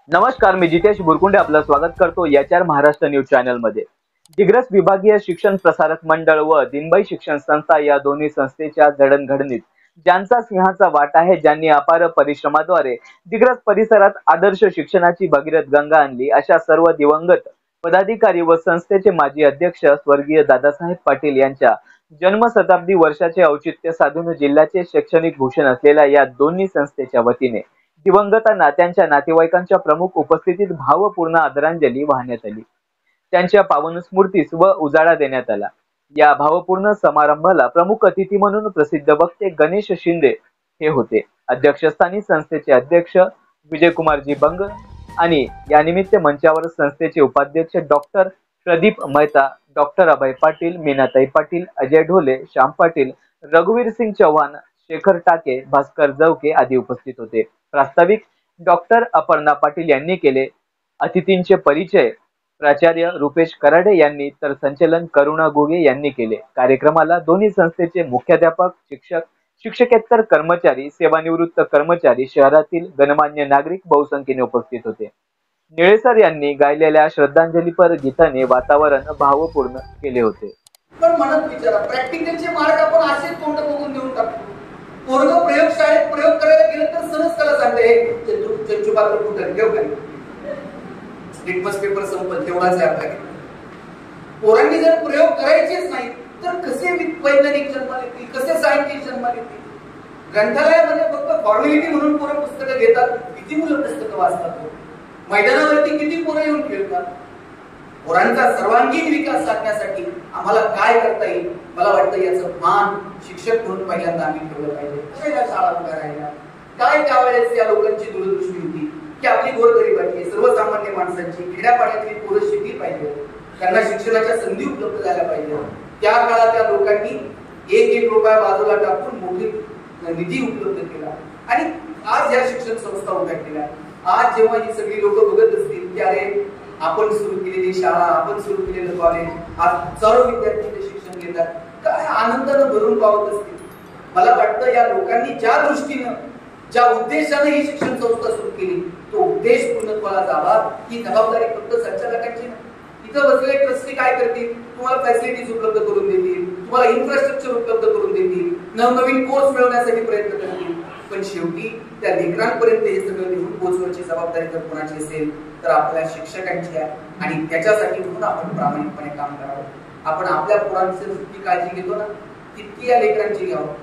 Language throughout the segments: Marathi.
नमस्कार, मी जितेश बुरकुंडे आपलं स्वागत करतो याचार महाराष्ट्र न्यूज चॅनल मध्ये। दिग्रस विभागीय शिक्षण प्रसारक मंडळ व दिनबाई शिक्षण संस्था या दोन्ही संस्थेच्या जडणघडणीत ज्यांचा सिंहाचा वाटा आहे, ज्यांनी अपार परिश्रमाद्वारे दिग्रस परिसरात आदर्श शिक्षणाची भगीरथ गंगा आणली, अशा सर्व दिवंगत पदाधिकारी व संस्थेचे माजी अध्यक्ष स्वर्गीय दादासाहेब पाटील यांच्या जन्मशताब्दी वर्षाचे औचित्य साधून जिल्ह्याचे शैक्षणिक भूषण असलेल्या या दोन्ही संस्थेच्या वतीने दिवंगतांना त्यांच्या नातेवाईकांच्या प्रमुख उपस्थितीत भावपूर्ण आदरांजली वाहण्यात आली। त्यांच्या पावन स्मृतीस व उजाळा देण्यात आला। या भावपूर्ण समारंभाला प्रमुख अतिथी म्हणून प्रसिद्ध वक्ते गणेश शिंदे हे होते। अध्यक्षस्थानी संस्थेचे अध्यक्ष विजयकुमारजी बंग आणि या निमित्त मंचावर संस्थेचे उपाध्यक्ष डॉक्टर प्रदीप मेहता, डॉक्टर अभय पाटील, मीनाताई पाटील, अजय ढोले, श्याम पाटील, रघुवीर सिंग चौहान, शेखर टाके, भास्कर जवके आदी उपस्थित होते। प्रास्ताविक डॉक्टर अपर्णा पाटील यांनी केले। अतिथींचे परिचय प्राचार्य रुपेश कराडे यांनी तर संचलन करुणा गुगे यांनी केले। कार्यक्रमाला दोन्ही संस्थेचे मुख्याध्यापक, शिक्षक, शिक्षकेतर कर्मचारी, सेवानिवृत्त कर्मचारी, शहरातील गणमान्य नागरिक बहुसंख्येने उपस्थित होते। निळेसर यांनी गायलेल्या श्रद्धांजलीपर गीताने वातावरण भावपूर्ण केले होते। पण म्हणत विचारा, प्रॅक्टिकलचे मार्क आपण असेच तोंड बघून देऊन टाकतो। पोरग प्रयोगशाळेत प्रयोग करायला गेलं तर सरच त्याला सांगते चंचू पात्र कुठं घेऊ काय, लिटमस पेपर संपत तेवढाच आहे आपल्याकडे। पोरांनी जर प्रयोग करायचेच नाही तर कसे वैज्ञानिक जन्माला येतील, कसे सायंटिस्ट जन्माला येतील? ग्रंथालयामध्ये फक्त फॉर्मॅलिटी म्हणून पोरं पुस्तकं घेतात, किती मुलं पुस्तकं वाचतात? मैदानावरती किती पोरं येऊन खेळतात? पोरांचा सर्वांगीण विकास साधण्यासाठी आम्हाला काय करता येईल, मला वाटतं याचं भान शिक्षक म्हणून पहिल्यांदा आम्ही ठेवलं पाहिजे। कशा शाळा उभ्या राहिल्या, काय त्यावेळेस या लोकांची दूरदृष्टी होती की आपली गोरगरिबाची, सर्वसामान्य माणसांची, खेड्यापाड्यातली पोरं शिकली पाहिजे, त्यांना शिक्षणाच्या संधी उपलब्ध झाल्या पाहिजे। त्या काळात त्या लोकांनी एक रुपया बाजूला टाकून मोठी निधी उपलब्ध केला आणि आज या शिक्षण संस्था उभ्या केल्या। आज जेव्हा ही सगळी लोक बघत असतील की अरे आपण सुरू केलेली शाळा, आपण सुरू केलेलं कॉलेज, आज हजारो विद्यार्थी शिक्षण घेतात, काय आनंदानं भरून पावत असतील। मला वाटतं या लोकांनी ज्या दृष्टीनं, ज्या उद्देशाने ही शिक्षण संस्था सुरू केली, तो उद्देश पूर्णत्वाला जावा ही जबाबदारी फक्त संचालकांची नाही। इथं बसलेले ट्रस्टी काय करतील? तुम्हाला फॅसिलिटीज उपलब्ध करून देतील, तुम्हाला इन्फ्रास्ट्रक्चर उपलब्ध करून देतील, नवनवीन कोर्स मिळवण्यासाठी प्रयत्न करतील, पण शेवटी त्या लेकरांपर्यंत हे सगळं घेऊन पोहोचवण्याची जबाबदारी जर कोणाची असेल तर आपल्या शिक्षकांची आहे आणि त्याच्यासाठी म्हणून आपण प्रामाणिकपणे काम करावं। आपण आपल्या पोरांची जितकी काळजी घेतो ना, तितकी या लेकरांची घ्यावं।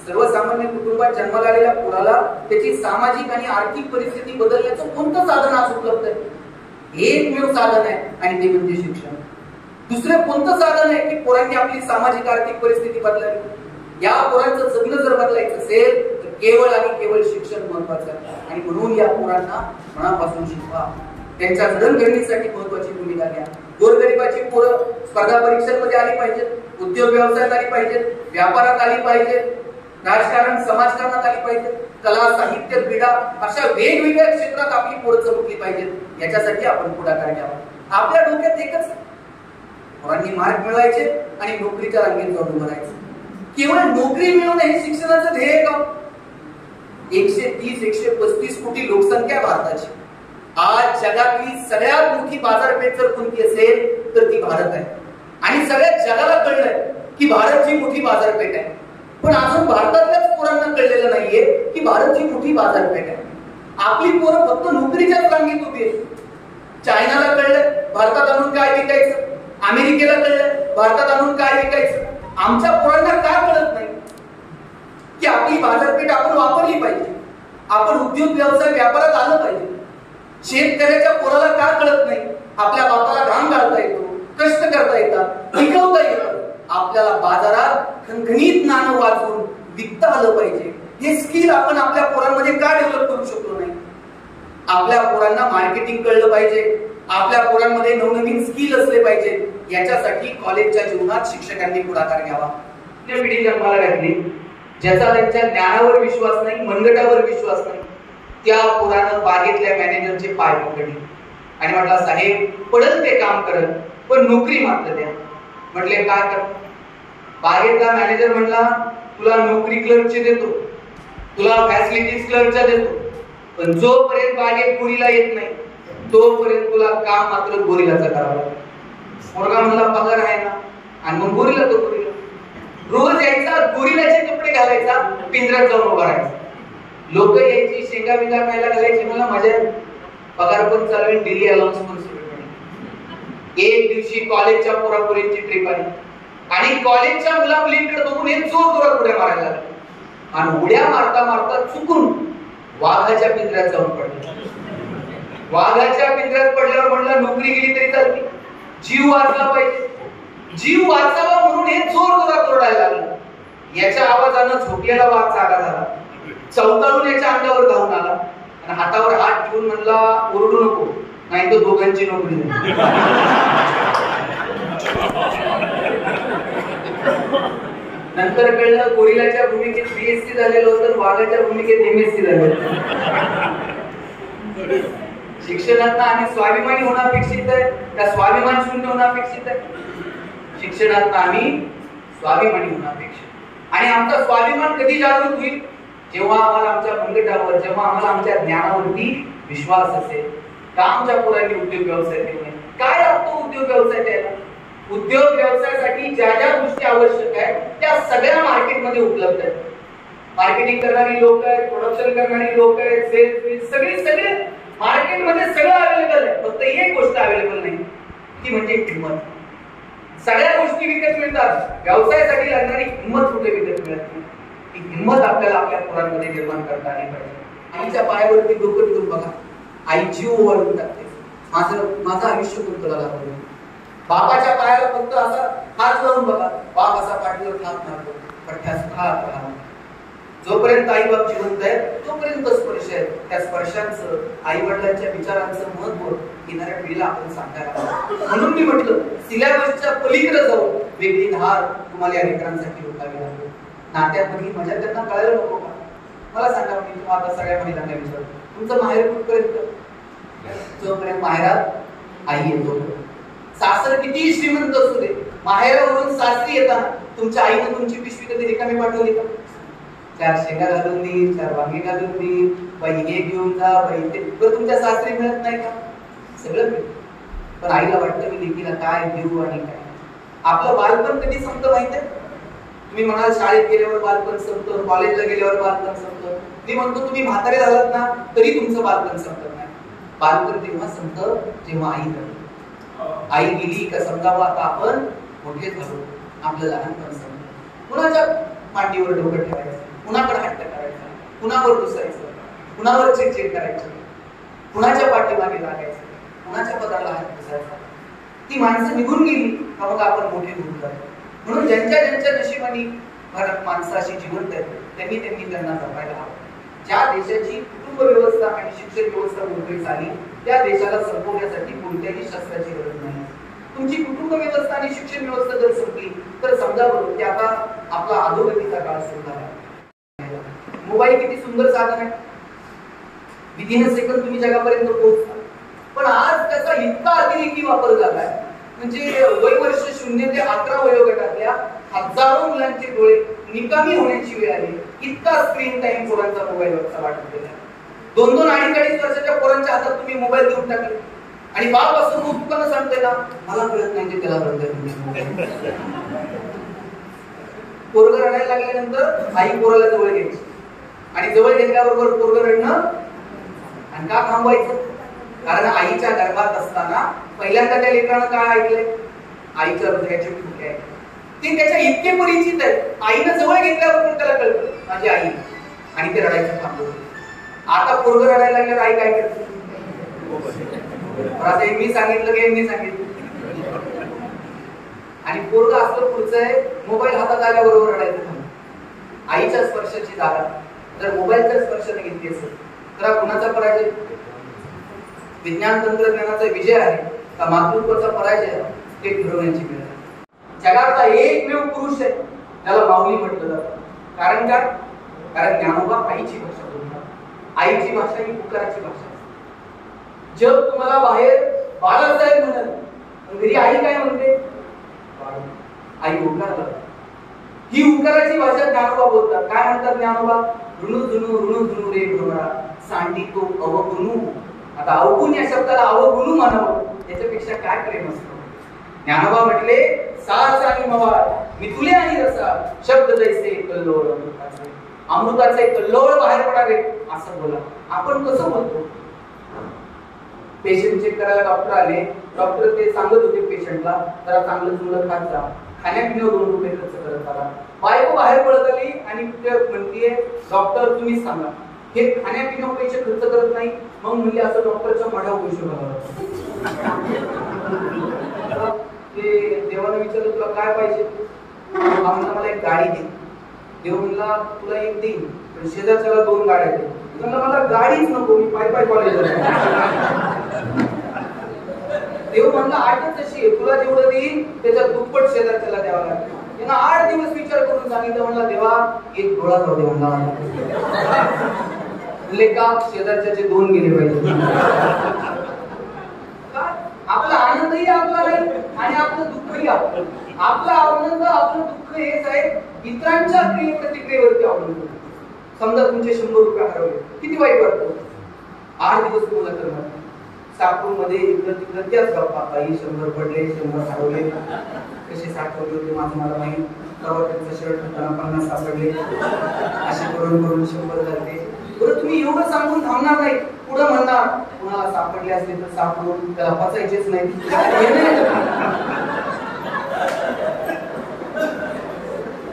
सर्वसामान्य कुटुंबात जन्माला आलेल्या पोराला त्याची सामाजिक आणि आर्थिक परिस्थिती बदलण्याचं कोणतं साधन आज उपलब्ध आहे? एकमेव साधन आहे आणि ते म्हणजे शिक्षण। दुसरं कोणतं साधन आहे की पोरांनी आपली सामाजिक आर्थिक परिस्थिती बदलावी? या पोरांचं जगणं जर बदलायचं असेल तर केवळ आणि केवळ शिक्षण महत्वाचं आहे आणि म्हणून या पोरांना मनापासून शिकवा, त्यांच्या जडणघडणीसाठी महत्वाची भूमिका घ्या। गोरगरिबाची पोरं स्पर्धा परीक्षांमध्ये आली पाहिजेत, उद्योग व्यवसायात आली पाहिजेत, व्यापारात आली पाहिजेत, राजकारण समाजकारणात आली पाहिजेत, कला, साहित्य, क्रीडा अशा वेगवेगळ्या क्षेत्रात आपली पोरं चमकली पाहिजेत। याच्यासाठी आपण पुढाकार घ्यावा। आपल्या डोक्यात एकच, पोरांनी मार्क मिळवायचे आणि नोकरीच्या रांगेत जाऊन उभं राहायचं। केवळ नोकरी मिळवणे हे शिक्षणाचं ध्येय का? 130-135 कोटी लोकसंख्या भारताची। आज जगातली सगळ्यात मोठी बाजारपेठ जर कोणती असेल तर ती भारत आहे आणि सगळ्या जगाला कळलंय की भारत ही मोठी बाजारपेठ आहे, पण अजून भारतातल्याच पोरांना कळलेलं नाहीये की भारत ही मोठी बाजारपेठ आहे। आपली पोरं फक्त नोकरीच्याच रांगेत उभी आहेत। चायनाला कळलंय भारतात आणून काय विकायचं, अमेरिकेला कळलंय भारतात आणून काय विकायचं। आमच्या पोरांना का कळत नाही की आपली बाजारपेठ आपण वापरली पाहिजे, आपण उद्योग व्यवसाय व्यापारात आलं पाहिजे। शेतकऱ्याच्या पोराला का कळत नाही आपल्या बापाला घाम गाळता येतो, कष्ट करता येतात, पिकवता येतं, आपल्याला बाजारात खणखणीत नाणं वाचवून विकता आलं पाहिजे। हे स्किल आपण आपल्या पोरांमध्ये का डेव्हलप करू शकलो नाही? आपल्या पोरांना मार्केटिंग कळलं पाहिजे, आपल्या पोरांमध्ये नवनवीन स्किल असले पाहिजे। याच्यासाठी कॉलेजच्या जीवनात शिक्षकांनी पुढाकार घ्यावा। आपली पिढी जन्माला घातली ज्याचा त्यांच्या ज्ञानावर विश्वास नाही, मनगटावर विश्वास नाही, त्या पोरानं बागेतल्या मॅनेजरचे पाय पकडले आणि म्हटलं साहेब पडल ते काम करत पण नोकरी मात्र द्या। म्हटले काय कर? बागेतला मॅनेजर म्हणला तुला नोकरी क्लर्कची देतो, तुला फॅसिलिटीज क्लर्कच्या देतो, पण जोपर्यंत बागेत गोरिला येत नाही तोपर्यंत तुला काम मात्र गोरिलाचं करावं लागतं. मुलगा म्हणला पगार आहे ना, आणि मग गोरिला तो गोरिला रोज यायचा, गोरिलाचे कपडे घालायचा, पिंजऱ्यात जाऊन उभा राहायचा. लोक यायची, शेंगा बिंगा खायला घालायची, मला मजा. पगार पण चालू आहे, डेली अलाउन्स पण सुरू. एक दिवशी कॉलेजच्या पोरापोरींची ट्रिप आली आणि कॉलेजच्या मुला मुलींकडे बघून हे जोर जोरात उड्या मारायला लागले आणि उड्या मारता मारता चुकून वाघाच्या पिंजऱ्यात जाऊन पडले. वाघाच्या पिंजऱ्यात पडल्यावर म्हणलं नोकरी गेली तरी चालते, जीव वाचला पाहिजे. जीव वाचावा म्हणून हे जोर जोरात ओरडायला लागलं. याच्या आवाजानं झोपलेला वाघ जागा झाला, चौकाळून याच्या अंगावर धावून आला आणि हातावर हात ठेवून म्हणला ओरडू नको, नाही तर दोघांची नोकरी नाही. नंतर कळलं गोरिलाच्या भूमिकेत बीएससी झालेलं होतं, वाघाच्या भूमिकेत एमएससी झालेलं. शिक्षणात आम्ही स्वाभिमानी होणं अपेक्षित आहे त्या स्वाभिमान शून्य होणं अपेक्षित आहे? शिक्षणात आम्ही स्वाभिमानी होणं अपेक्षित. आणि आमचा स्वाभिमान कधी जागृत होईल? जेव्हा आम्हाला आमच्या मनगटावर, जेव्हा आम्हाला आमच्या ज्ञानावरती विश्वास असेल. का आमच्या पोरांनी उद्योग व्यवसाय केले? काय लागतो उद्योग व्यवसाय द्यायला? उद्योग व्यवसायासाठी ज्या ज्या गोष्टी आवश्यक आहेत त्या सगळ्या मार्केटमध्ये उपलब्ध आहेत. मार्केटिंग करणारी लोक आहेत, प्रोडक्शन करणारी लोक आहेत, सेल्स, सगळे मार्केटमध्ये सगळं अवेलेबल आहे. फक्त एक गोष्ट अवेलेबल नाही, ती म्हणजे किंमत. सगळ्या गोष्टी विकत मिळतात, व्यवसायासाठी लागणारी किंमत कुठे विकत मिळत नाही. ती हिंमत आपल्याला आपल्या पोरांमध्ये निर्माण करता आली पाहिजे. आईच्या पायावरती डोकं ठेवून बघा, आई जीव ओवाळून टाकते, माझं आयुष्य कोण तुला लागलं. बापाच्या पायाला फक्त असा हात लावून बघा, बाप असा पाठीवर हात मारतो, पठ्ठ्यास हात राहा. जोपर्यंत आई बाप जिवंत आहे तोपर्यंत स्पर्श आहे. त्या स्पर्शांचं, आई वडिलांच्या विचारांचं महत्व येणाऱ्या पिढीला आपण सांगायला. म्हणून मी म्हटलं सिलेबसच्या पलीकडे जाऊन वेगळी धार तुम्हाला या लेकरांसाठी ओढावी लागेल. नात्यातली मजा त्यांना कळायला नको का? मला सांगा, मी तुम्हाला आता सगळ्या महिलांना विचारतो, तुमचं माहेर कुठपर्यंत? जोपर्यंत माहेरात आई येतो. सासर किती श्रीमंत असू दे, माहेरावरून सासरी येताना तुमच्या आईने तुमची पिशवी कधी रिकामी पाठवली का? 4 शेंगा घालून देईल, 4 वांगी घालून देईल, बाई हे घेऊन जा, बाई ते तुमच्या सासरी मिळत नाही का? सगळं मिळतं. पण आईला वाटतं मी लेकीला काय देऊ आणि काय. आपलं बालपण कधी संपतं माहिती आहे? तुम्ही म्हणाल शाळेत गेल्यावर बालपण संपतं, कॉलेजला गेल्यावर बालपण संपतं. मी म्हणतो तुम्ही म्हातारे झालात ना तरी तुमचं बालपण संपत नाही. बालपण तेव्हा संपतं जेव्हा आई जाते. आई गेली का समजावं आता आपण मोठे झालो, आपलं लहानपण संपलं. कुणाच्या मांडीवर डोकं ठेवायचं, कुणाकडे हट्ट करायचा, कुणावर रुसायचं, कुणावर चिडचिड करायचं, कुणाच्या पाठीमागे लागायचं, कुणाच्या पदाला हात बसायचा. ती माणसं निघून गेली का मग आपण मोठे होऊन जातो. म्हणून ज्यांच्या नशिबाने भारत माणसाशी जिवंत आहे त्यांनी त्यांना जपायला हवं. ज्या देशाची कुटुंब व्यवस्था आणि शिक्षण व्यवस्था मोकळी झाली त्या देशाला संपवण्यासाठी कोणत्याही शस्त्राची गरज नाही. तुमची कुटुंब व्यवस्था आणि शिक्षण व्यवस्था जर संपली तर समजावं की आता आपला अधोगतीचा काळ सुरू झाला. मोबाईल किती सुंदर साधन आहे, विदिन अ सेकंद तुम्ही जगापर्यंत पोहोचता. पण आज त्याचा इतका अतिरेकी वापर झालाय, म्हणजे वयवर्ष 0 ते 18 वयोगटातल्या हजारो मुलांचे डोळे निकामी होण्याची वेळ आली. इतका स्क्रीन टाइम पोरांचा मोबाईलवरचा वाटत गेला. 2-2, 2.5 वर्षाच्या पोरांच्या हातात तुम्ही मोबाईल देऊन टाकले आणि बाप असं मुक्तपणे सांगते ना मला कळत नाही, त्याला कळत. पोरग रडायला लागल्यानंतर आई पोराला जवळ घ्यायची आणि जवळ घेतल्याबरोबर पोरग रडणं. आणि का थांबवायचं? कारण आईच्या गर्भात असताना पहिल्यांदा त्या लेकरानं काय ऐकलंय? आईच्या हृदयाचे ठोके ऐकले. ते त्याच्या इतके परिचित आहे, आईनं जवळ घेतल्याबरोबर त्याला कळतं माझी आई, आणि ते रडायचं थांबवलं. आता पोरग रडायला लागल्यावर आई काय करते? आता मी सांगितलं की मी सांगितलं. आणि पोरग असलं पुढचं आहे, मोबाईल हातात आल्याबरोबर रडायचं थांबलं. आईच्या स्पर्शाची जागा जर मोबाईलच्या स्पर्शाने घेतली असेल तर कुणाचा पराजय? विज्ञान तंत्रज्ञानाचा विजय आहे का मातृत्वाचा पराजय आहे ते ठरवण्याची वेळ आहे. जगातला एकमेव पुरुष आहे त्याला माऊली म्हटलं जातं. कारण काय? कारण ज्ञानोबा आईची भाषा बोलतात. आईची भाषा ही पुकाराची भाषा. जग तुम्हाला बाहेर बाळासाहेब म्हणत, पण घरी आई काय म्हणते? आई उकार. ही उकाराची भाषा ज्ञानोबा बोलतात. काय म्हणतात ज्ञानोबा? ऋणू रे भ्रमरा सांडी तो अवगुणू. आता अवगुण या शब्दाला अवगुणू म्हणावं याच्यापेक्षा काय प्रेम असतं. ज्ञानोबा म्हटले सास आणि मवाळ मिथुले आणि रसा शब्द जैसे कल्लोळ अमृताचे कल्लोळ बाहेर पडावे असं बोला. आपण कसं बोलतो. पेशंट चेक करायला डॉक्टर आले. डॉक्टर ते सांगत होते पेशंटला जरा चांगलं चुंगलं खात जा. खाण्यापिण्यावर 2 रुपये खर्च करत आला. बायको बाहेर पडत आली आणि म्हणतीये डॉक्टर तुम्हीच सांगा हे खाण्यापिण्यावर पैसे खर्च करत नाही. मग म्हणजे असं डॉक्टरच्या मढ्यावर पैसे घालावं. ते देवाने विचारलं तुला काय पाहिजे. मला एक गाडी दे. देव म्हणला तुला एक देईन पण शेजारच्याला 2 गाड्या दे. मला गाडीच नको मी पाय कॉलेजला. देव म्हणला आठच अशी आहे तुला जेवढं देईन त्याच्या दुप्पट शेजारच्याला द्यावं लागेल. त्यांना 8 दिवस विचार करून सांगितलं. म्हणला देवा एक डोळा जाऊ दे म्हणला. म्हणले का शेजारच्याचे 2 गेले पाहिजे. आपला आनंदही आपला नाही आणि आपलं दुःखही आपलं. आपला आनंद आपलं दुःख हेच आहे इतरांच्या क्रिये प्रतिक्रियेवरती अवलंबून. समजा तुमचे 100 रुपये हरवले किती वाईट वाटतं. 8 दिवस तुम्हाला करणार. साकूर मध्ये इकडं तिकडं त्याच गप्पा काही 100 पडले 100 हरवले कसे साठवले होते माझं मला माहित. तेव्हा त्यांचा शर्ट होताना 50 सापडले असे करून 100 झाले. बरं तुम्ही एवढं सांगून थांबणार नाही. पुढे म्हणणार कुणाला सापडले असले तर सापडून त्याला पचायचेच नाही.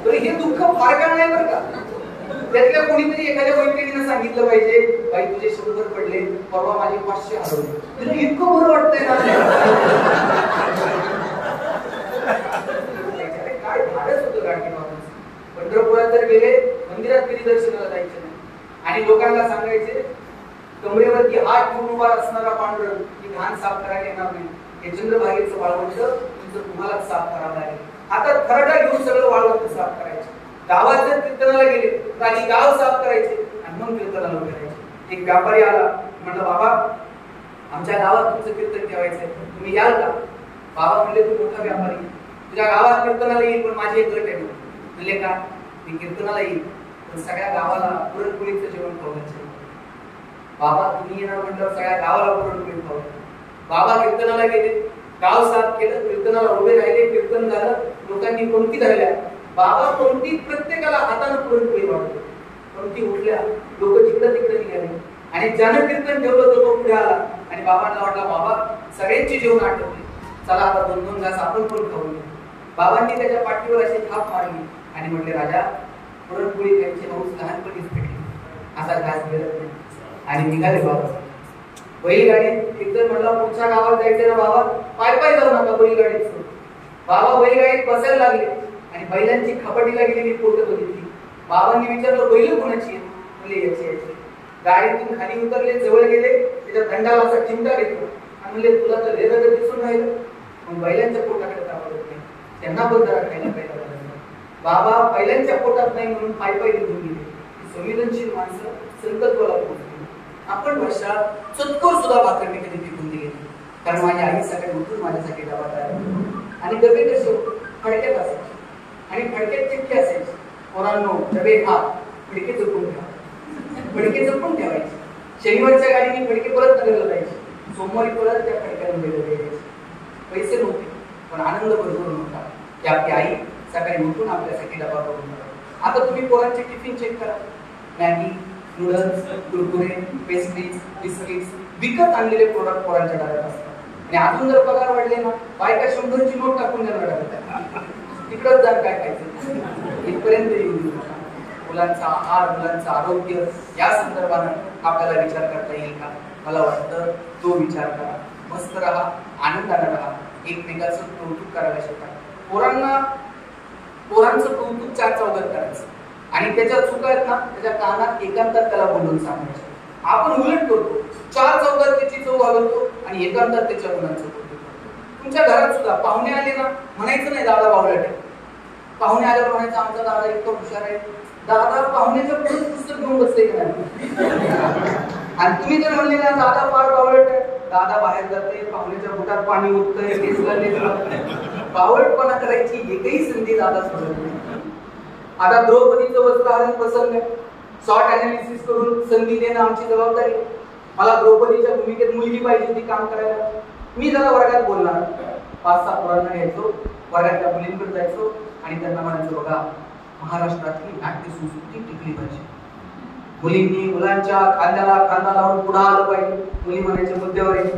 तर हे दुःख फार का नाही बरं का. त्यातल्या कोणीतरी एखाद्या मैत्रिणीनं सांगितलं पाहिजे बाई तुझे 100 पडले परवा माझे 500 हरवले. तुला इतकं बरं वाटतंय ना. काय धाडस होतं गाडगे बाबांचं. पंढरपुरात जर गेले मंदिरात कधी दर्शनाला जायचे नाही आणि लोकांना सांगायचे कमरेवरती हात ठेवून उभा असणारा पांडुरंग की घाण साफ करायला येणार नाही. हे चंद्रभागेचं वाळवंट तुमचं तुम्हालाच साफ करावं लागेल. आता खरडा घेऊन सगळं वाळवंट साफ करायचं. गावात जर कीर्तनाला गेले तर आधी गाव साफ करायचे आणि मग कीर्तनाला करायचे. एक व्यापारी आला म्हणलं बाबा आमच्या गावात तुमचं कीर्तन ठेवायचंय तुम्ही याल का. बाबा म्हणले तू मोठा व्यापारी तुझ्या गावात कीर्तनाला येईल पण माझी एक गट आहे. म्हणले का मी कीर्तनाला येईल पण सगळ्या गावाला पुरणपोळीचं जेवण खावण्याचं. बाबा तुम्ही येणार म्हटल्यावर सगळ्या गावाला पुरणपोळी खाऊ. बाबा कीर्तनाला गेले गाव साफ केलं कीर्तनाला उभे राहिले कीर्तन झालं लोकांनी पंक्ती धरल्या. बाबा पंक्ती प्रत्येकाला हातानं पुरणपोळी वाटली. पंक्ती उठल्या लोक जिकडं तिकडे निघाले आणि ज्यानं कीर्तन ठेवलं तो पुढे आला आणि बाबांना वाटला बाबा सगळ्यांची जेवण आटवली चला आता 2-2 घास आपण पण खाऊ. बाबांनी त्याच्या पाठीवर अशी थाप मारली आणि म्हटले राजा पुरणपोळी त्यांची हौस लहानपणीच भेटली असा घास मिळत नाही. आणि निघाले बाबा. बैलगाडीत कीर्तन म्हणला पुढच्या गावात जायचं ना बाबा पाय जाऊ नका बैलगाडीत. बाबा बैलगाडीत बसायला लागले आणि बैलांची खपाटीला गेलेली पोटत बघितली. बाबांनी विचारलं बैल कोणाची आहे. म्हणले याची. गाडीतून खाली उतरले जवळ गेले त्याच्या दंडाला असा चिमटा घेतला आणि म्हणले तुला तर रेरगत दिसून राहिलं. मग बैलांच्या पोटाकडे तापत होते त्यांना पण जरा खायला पाहिजे. बाबा बैलांच्या पोटात नाही म्हणून पाय निघून गेले. संवेदनशील माणसं संकल्पाला पोहोचली. आपण वर्षात चतकोर सुद्धा भाकरणी कधी पिकून दिली कारण माझी आई सकाळी उठून माझ्यासाठी डबा तयार आणि डबे कसे फडक्यात असायचे आणि फडक्यात चिठ्ठी असायची. पोरांनो डबे खा फडके जपून ठेवा. फडके जपून ठेवायचे. शनिवारच्या गाडीने फडके परत नगरला जायचे. सोमवारी परत त्या फडक्याला द्यायचे. पैसे नव्हते पण आनंद भरपूर नव्हता की आपली आई सकाळी उठून आपल्यासाठी डबा करून. आता तुम्ही पोरांचे टिफिन चेक करा. Maggi noodles Kurkure pastries biscuits विकत आणलेले प्रोडक्ट पोरांच्या डब्यात असतात. आणि अजून जर पगार वाढले ना बायका 100ची नोट टाकून देणार तिकडच जाण काय खायचं इथपर्यंत येऊ देऊ नका. मुलांचा आहार मुलांचं आरोग्य या संदर्भानं आपल्याला विचार करता येईल का. मला वाटतं तो विचार करा. मस्त राहा आनंदाने राहा एकमेकांचं कौतुक करायला शिका. पोरांचं कौतुक 4 चौघात करायचं आणि त्याच्या चुका आहेत ना त्याच्या कानात एकांतात त्याला बोलून सांगायचं. आपण उलट करतो 4 चौघात त्याची चव घालवतो आणि एकांतात त्याच्या गुणांचं कौतुक करतो. तुमच्या घरात सुद्धा पाहुणे आले ना म्हणायचं नाही दादा बावळट आहे. पाहुणे आल्यावर म्हणायचं आमचा दादा इतका हुशार आहे. दादा पाहुण्याच्या पुढे पुस्तक घेऊन बसते का नाही. आणि तुम्ही जर म्हणले ना दादा फार बावळट आहे दादा बाहेर जाते पाहुण्याच्या बुटात पाणी उठतंय बावळटपणा करायची एकही संधी दादा सोडत नाही. आता द्रौपदीचं वस्त्रहरण प्रसंग शॉर्ट अनालिसिस करून संधी देणं आमची जबाबदारी. मला द्रौपदीच्या भूमिकेत मुलगी पाहिजे ती काम करायला. मी जरा वर्गात बोलणार, 5-6 पोरांना घ्यायचो, वर्गातल्या मुलींकडे जायचो आणि त्यांना म्हणायचं, बघा महाराष्ट्रातली नाट्य संस्कृती टिकली पाहिजे. मुलींनी मुलांच्या खांद्याला खांदा लावून पुढे आलं पाहिजे. मुली म्हणायच्या मुद्द्यावर आहे,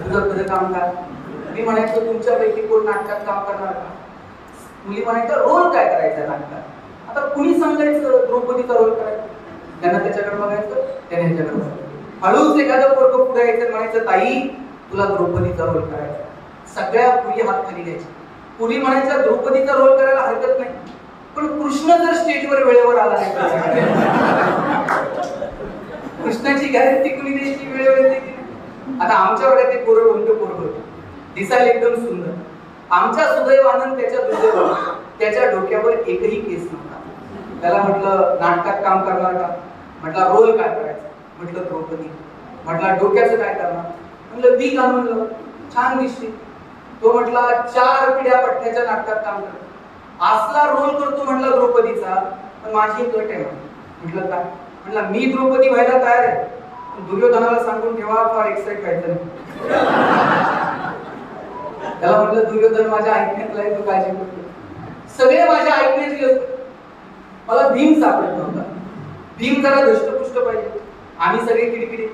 तुझं काम काय. मी म्हणायचो तुमच्यापैकी कोण नाटकात काम करणार का. मुली म्हणायचं रोल काय करायचा नाटकात. आता कुणी सांगायचं द्रौपदीचा रोल करायचा. त्यांना त्याच्याकडे बघायचं, त्याने ह्याच्याकडे बघायचं. हळूच एखादं पोरगं पुढे यायचं, म्हणायचं ताई तुला द्रौपदीचा रोल करायचा. सगळ्या पुरी हात खाली घ्यायचे. पुरी म्हणायच्या द्रौपदीचा रोल करायला हरकत नाही, पण कृष्ण जर स्टेजवर वेळेवर आला नाही, कृष्णाची गॅरंटी कुणी द्यायची वेळेवर द्यायची. आता आमच्या वेळेत ते पोरं कोणतं पोरं होतं, दिसायला एकदम सुंदर. आमच्या सुदैवानं त्याच्या दुर्दैवानं त्याच्या डोक्यावर एकही केस नव्हता. त्याला म्हटलं नाटकात काम करणार का. म्हटलं रोल काय करायचा. म्हटलं द्रौपदी. म्हटलं डोक्याचं काय करणार. म्हटलं वी घालून छान दिसते. तो म्हटला 4 पिढ्या पठ्ठ्याच्या नाटकात काम करतो, असला रोल करतो म्हटला द्रौपदीचा. पण माझी एक अट आहे. म्हटलं काय. म्हटलं मी द्रौपदी व्हायला तयार आहे, दुर्योधनाला सांगून ठेवा फार एक्साइट व्हायचं नाही. त्याला म्हटलं दुर्योधन माझ्या ऐकण्यातला आहे, तू काळजी करतो. सगळे माझ्या ऐकण्याची असते. मला भीम सापडत नव्हता. भीम जरा धष्टपुष्ट पाहिजे. आम्ही सगळे किडकिडी.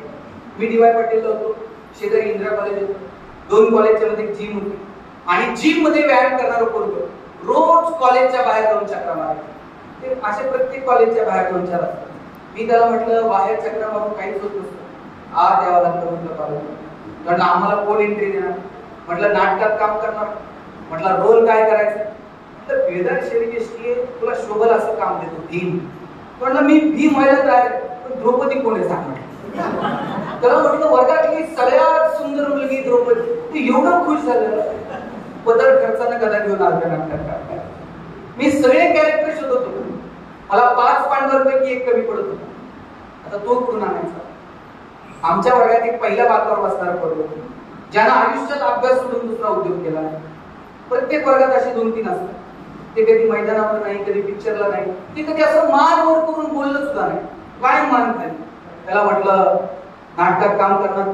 मी DY पाटीलला होतो, शेजारी इंदिरा कॉलेज होतं. 2 कॉलेजच्या मध्ये जिम होती आणि जिम मध्ये व्यायाम करणारं पोरगं रोज कॉलेजच्या बाहेर जाऊन चक्रा मारायचं. ते असे प्रत्येक कॉलेजच्या बाहेर 2-4 असतात. मी त्याला म्हटलं बाहेर चक्रा मारून काहीच होत नसतं, आत यावं लागतं म्हटलं कॉलेज. म्हटलं आम्हाला कोण एंट्री देणार. म्हटलं नाटकात काम करणार. म्हटलं रोल काय करायचं. तर बेदार शरीर तुला शोभल असं काम देतो भीम. म्हटलं मी भीम व्हायला तयार, पण द्रौपदी कोणी सांग. त्याला म्हटलं वर्गातली सगळ्यात सुंदर मुलगी द्रौपदी. ते एवढं खुश झालं, पदर खर्चानं गदा घेऊन आलं नाटकात. मी सगळे कॅरेक्टर शोधत होतो. मला 5 पांडवांपैकी एक कमी पडत होता. आता तो कुठून आणायचा. आमच्या वर्गात एक पहिल्या बाकावर बसणारा पोरगा, ज्यानं आयुष्यात अभ्यास सोडून दुसरा उद्योग केला. प्रत्येक वर्गात असे 2-3 असतात. ते कधी मैदानावर नाही, कधी पिक्चरला नाही, ते कधी असं मान वर करून बोललं सुद्धा नाही, काय मान खाली. त्याला म्हटलं नाटकात काम करणार.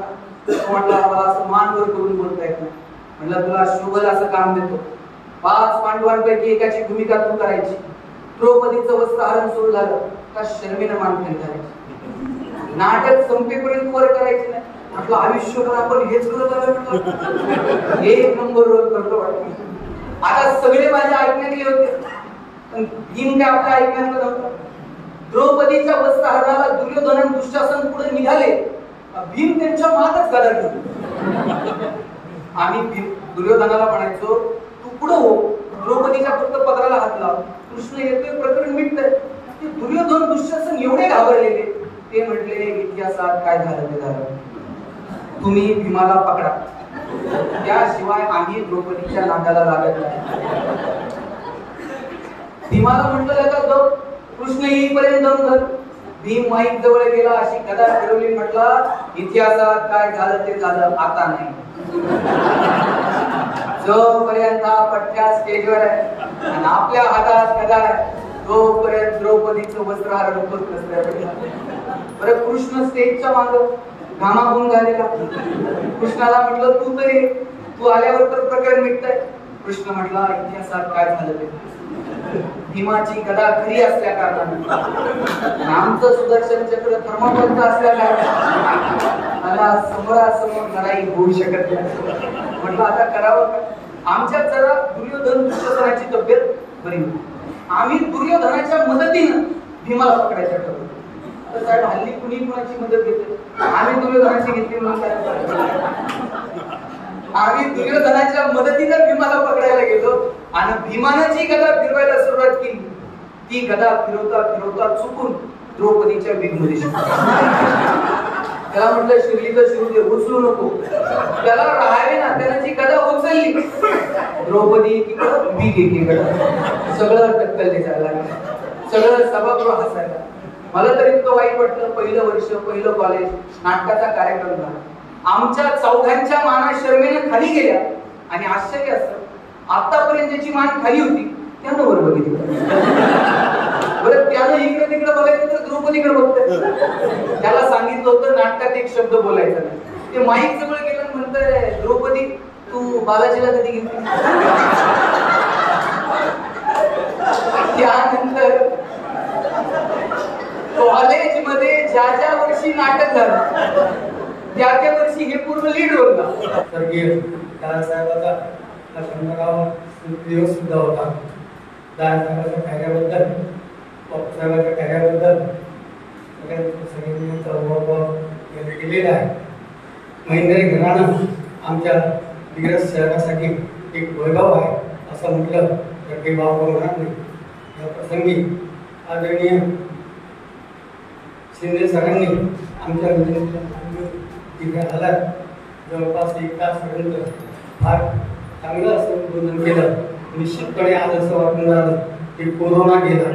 म्हटलं मला असं मान वर करून बोलता येत नाही. म्हटलं तुला शोभल असं काम देतो. 5 पांडवांपैकी एकाची भूमिका तू करायची. द्रौपदीचं वस्त्रहरण सुरू झालं का शर्मेनं मान खाली करायची. नाटक संपेपर्यंत वर करायची नाही. म्हटलं आयुष्यभर आपण हेच करत आलो. म्हटलं 1 नंबर रोल करतो वाटतं. आता सगळे माझ्या ऐकण्यातले होते, पण भीम काय आपल्या ऐकण्यातलं नव्हतं. द्रौपदीच्या वस्त्रहरणाला दुर्योधन आणि दुःशासन पुढे निघाले, भीम त्यांच्या मागच गदा घेतो. आम्ही दुर्योधनाला म्हणायचो तू पुढे हो, द्रौपदीच्या फक्त पदराला हात लाव, कृष्ण येतोय प्रकरण मिटतंय. ते दुर्योधन दुःशासन एवढे घाबरलेले, ते म्हटले इतिहासात काय झालं ते झालं, तुम्ही भीमाला पकडा, त्याशिवाय आम्ही द्रौपदीच्या नादाला लागत नाही. भीमाला म्हटलं का कृष्ण येईपर्यंत दम धर. भीम माईक जवळ गेला, अशी गदा फिरवली, म्हटलं इतिहासात काय झालं ते झालं, आता नाही. जोपर्यंत पठ्ठ्या स्टेजवर आहे आणि आपल्या हातात गदा आहे, तोपर्यंत द्रौपदीचं वस्त्रहरण होत नसल्या. बरं कृष्ण स्टेजच्या मागं घामाघूम झालेला. कृष्णाला म्हटलं तू तरी, तू आल्यावर तर प्रकरण मिटतंय. कृष्ण म्हटला इतिहासात काय झालं ते. भीमाची गदा खरी असल्या कारणाने, आमचं सुदर्शन चक्र धर्मपंथ असल्या कारणाने मला समोरासमोर लढाई होऊ शकत नाही. म्हटलं आता करावं काय. आमच्यात जरा दुर्योधन दुःशासनाची तब्येत बरी होती. आम्ही दुर्योधनाच्या मदतीनं भीमाला पकडायचं ठरवलं. तर साहेब हल्ली कुणी कुणाची मदत घेते, आम्ही दुर्योधनाची घेतली म्हणून काय. आम्ही दुर्योधनाच्या मदतीनं भीमाला पकडायला गेलो आणि भीमानं जी गदा फिरवायला सुरुवात केली, ती गदा फिरवता फिरवता चुकून द्रौपदीच्या विघमध्ये शिरली. त्याला म्हटलं शिरली तर शिरू दे, उचलू नको. त्याला राहावे ना, त्यानं जी गदा उचलली, द्रौपदी तिकडं बीग एकीकडं, सगळं टक्कल दिसायला लागलं, सगळं सभागृह हसायला. मला तर इतकं वाईट वाटलं. पहिलं वर्ष, पहिलं कॉलेज, नाटकाचा कार्यक्रम झाला. आमच्या चौघांच्या माना शर्मेने खाली गेल्या आणि आश्चर्य असतं, आतापर्यंत ज्याची मान खाली होती त्यानं वर बघितलं. बरं त्यानं इकडे तिकडे बघायचं तर द्रौपदीकडे बघतोय. त्याला सांगितलं होतं नाटकात एक शब्द बोलायचा नाही. ते माईक जवळ गेलं आणि म्हणतंय द्रौपदी तू बालाजीला कधी गेली. त्यानंतर कॉलेजमध्ये ज्या ज्या वर्षी नाटक झालं त्या वर्षी हे पूर्ण लीड होता. स्वर्गीय दादासाहेबाचा हा शंभरावा दिवस सुद्धा होता. दादासाहेबाच्या कार्याबद्दल बापूसाहेबाच्या कार्याबद्दल सगळ्यांचा उभाव केलेला आहे. महेंद्र घराणं आमच्या दिग्रस शहरासाठी एक वैभव आहे असं म्हटलं तर काही वाव होणार नाही. या प्रसंगी आदरणीय शिंदे सरांनी आमच्या तिथे आल्यात जवळपास 1 तासपर्यंत फार चांगलं असं उद्बोधन केलं. निश्चितपणे आज असं वाटून राहिलं की कोरोना गेला.